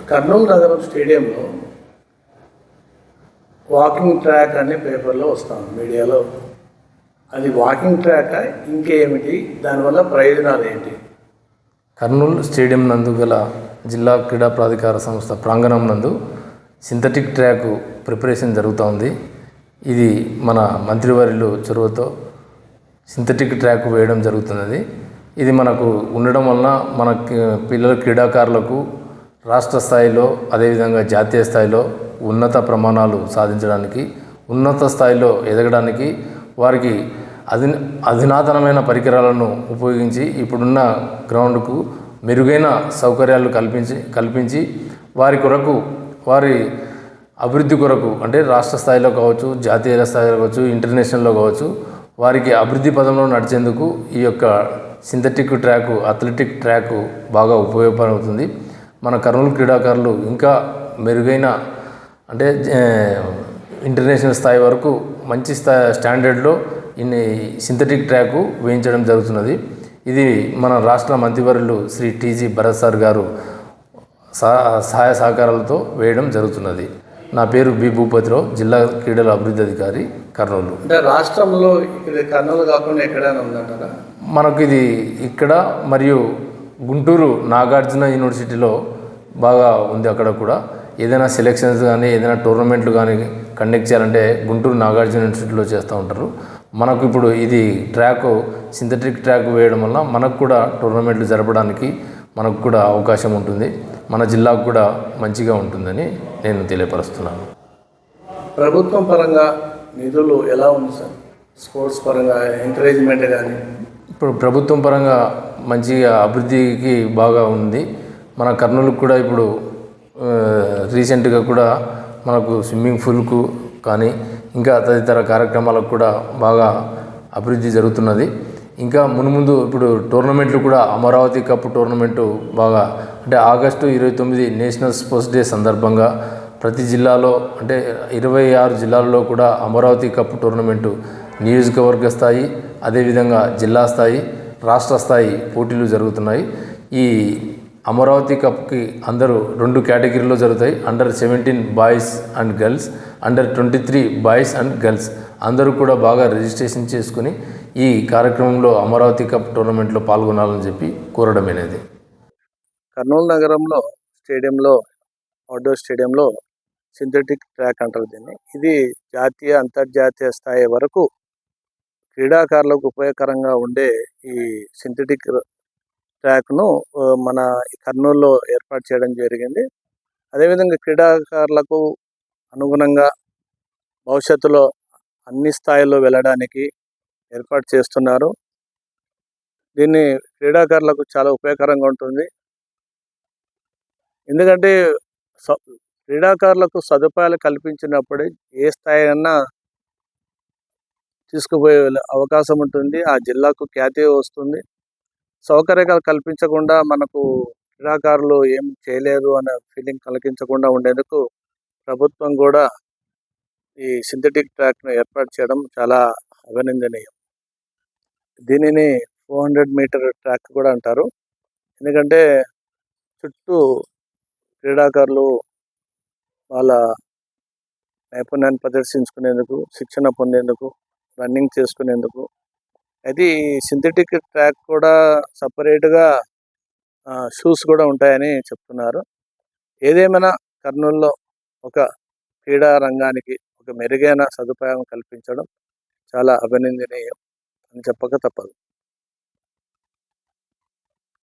కర్నూలు నగరం స్టేడియంలో walking track అనే పేపర్లో వస్తాం మీడియాలో. అది వాకింగ్ ట్రాక్ ఇంకేమిటి, దానివల్ల ప్రయోజనాలు ఏంటి? కర్నూలు స్టేడియం నందు గల జిల్లా క్రీడా ప్రాధికార సంస్థ ప్రాంగణం నందు సింథటిక్ ట్రాక్ ప్రిపరేషన్ జరుగుతోంది. ఇది మన మంత్రివర్యులు చొరవతో సింథటిక్ ట్రాక్ వేయడం జరుగుతున్నది. ఇది మనకు ఉండడం వలన మనకి పిల్లల క్రీడాకారులకు రాష్ట్ర స్థాయిలో అదేవిధంగా జాతీయ స్థాయిలో ఉన్నత ప్రమాణాలు సాధించడానికి, ఉన్నత స్థాయిలో ఎదగడానికి వారికి అధునాతనమైన పరికరాలను ఉపయోగించి ఇప్పుడున్న గ్రౌండ్కు మెరుగైన సౌకర్యాలు కల్పించి వారి అభివృద్ధి కొరకు, అంటే రాష్ట్ర స్థాయిలో కావచ్చు, జాతీయ స్థాయిలో కావచ్చు, ఇంటర్నేషనల్లో కావచ్చు, వారికి అభివృద్ధి పదంలో నడిచేందుకు ఈ యొక్క సింథటిక్ ట్రాక్, అథ్లెటిక్ ట్రాక్ బాగా ఉపయోగపడుతుంది. మన కర్నూలు క్రీడాకారులు ఇంకా మెరుగైన, అంటే ఇంటర్నేషనల్ స్థాయి వరకు మంచి స్టాండర్డ్లో ఇన్ని సింథటిక్ ట్రాక్ వేయించడం జరుగుతున్నది. ఇది మన రాష్ట్ర మంత్రివర్యులు శ్రీ టీజీ భరత్ సార్ గారు సహాయ సహకారాలతో వేయడం జరుగుతున్నది. నా పేరు బి భూపతిరావు, జిల్లా క్రీడల అభివృద్ధి అధికారి, కర్నూలు. అంటే రాష్ట్రంలో ఇక్కడ కర్నూలు కాకుండా ఎక్కడైనా ఉందంటారా? మనకు ఇది ఇక్కడ మరియు గుంటూరు నాగార్జున యూనివర్సిటీలో బాగా ఉంది. అక్కడ కూడా ఏదైనా సెలెక్షన్స్ కానీ ఏదైనా టోర్నమెంట్లు కానీ కండక్ట్ చేయాలంటే గుంటూరు నాగార్జున యూనివర్సిటీలో చేస్తూ ఉంటారు. మనకు ఇప్పుడు ఇది ట్రాక్, సింథటిక్ ట్రాక్ వేయడం వల్ల మనకు కూడా టోర్నమెంట్లు జరపడానికి మనకు కూడా అవకాశం ఉంటుంది. మన జిల్లాకు కూడా మంచిగా ఉంటుందని నేను తెలియపరుస్తున్నాను. ప్రభుత్వం పరంగా నిధులు ఎలా ఉంది సార్? స్పోర్ట్స్ పరంగా ఎంకరేజ్మెంట్ కానీ ఇప్పుడు ప్రభుత్వం పరంగా మంచిగా అభివృద్ధికి బాగా ఉంది. మన కర్నూలుకు కూడా ఇప్పుడు రీసెంట్గా కూడా మనకు స్విమ్మింగ్ పూల్కు కానీ ఇంకా తదితర కార్యక్రమాలకు కూడా బాగా అభివృద్ధి జరుగుతున్నది. ఇంకా మున్ముందు ఇప్పుడు టోర్నమెంట్లు కూడా అమరావతి కప్ టోర్నమెంటు బాగా, అంటే ఆగస్టు 29 నేషనల్ స్పోర్ట్స్ డే సందర్భంగా ప్రతి జిల్లాలో, అంటే 26 జిల్లాల్లో కూడా అమరావతి కప్ టోర్నమెంటు నియోజకవర్గ స్థాయి, అదేవిధంగా జిల్లా స్థాయి, రాష్ట్ర స్థాయి పోటీలు జరుగుతున్నాయి. ఈ అమరావతి కప్కి అందరూ 2 కేటగిరీలో జరుగుతాయి. Under 17 boys and girls, under 23 boys and girls అందరూ కూడా బాగా రిజిస్ట్రేషన్ చేసుకుని ఈ కార్యక్రమంలో అమరావతి కప్ టోర్నమెంట్లో పాల్గొనాలని చెప్పి కోరడమేనది. కర్నూలు నగరంలో స్టేడియంలో, అవుట్డోర్ స్టేడియంలో సింథటిక్ ట్రాక్ అంటారు దీన్ని. ఇది జాతీయ అంతర్జాతీయ స్థాయి వరకు క్రీడాకారులకు ఉపయోగకరంగా ఉండే ఈ సింథటిక్ ట్రాక్ను మన కర్నూలులో ఏర్పాటు చేయడం జరిగింది. అదేవిధంగా క్రీడాకారులకు అనుగుణంగా భవిష్యత్తులో అన్ని స్థాయిల్లో వెళ్ళడానికి ఏర్పాటు చేస్తున్నారు. దీన్ని క్రీడాకారులకు చాలా ఉపయోగకరంగా ఉంటుంది. ఎందుకంటే క్రీడాకారులకు సదుపాయాలు కల్పించినప్పుడే ఏ స్థాయి అన్నా తీసుకుపోయే అవకాశం ఉంటుంది. ఆ జిల్లాకు ఖ్యాతి వస్తుంది. సౌకర్యాలు కల్పించకుండా మనకు క్రీడాకారులు ఏం చేయలేరు అనే ఫీలింగ్ కలిగించకుండా ఉండేందుకు ప్రభుత్వం కూడా ఈ సింథటిక్ ట్రాక్ను ఏర్పాటు చేయడం చాలా అభినందనీయం. దీనిని 400 మీటర్ ట్రాక్ కూడా అంటారు. ఎందుకంటే చుట్టూ క్రీడాకారులు వాళ్ళ నైపుణ్యాన్ని ప్రదర్శించుకునేందుకు, శిక్షణ పొందేందుకు, రన్నింగ్ చేసుకునేందుకు. అయితే ఈ సింథటిక్ ట్రాక్ కూడా సపరేట్గా షూస్ కూడా ఉంటాయని చెప్తున్నారు. ఏదేమైనా కర్నూలులో ఒక క్రీడా రంగానికి ఒక మెరుగైన సదుపాయం కల్పించడం చాలా అభినందనీయం అని చెప్పక తప్పదు.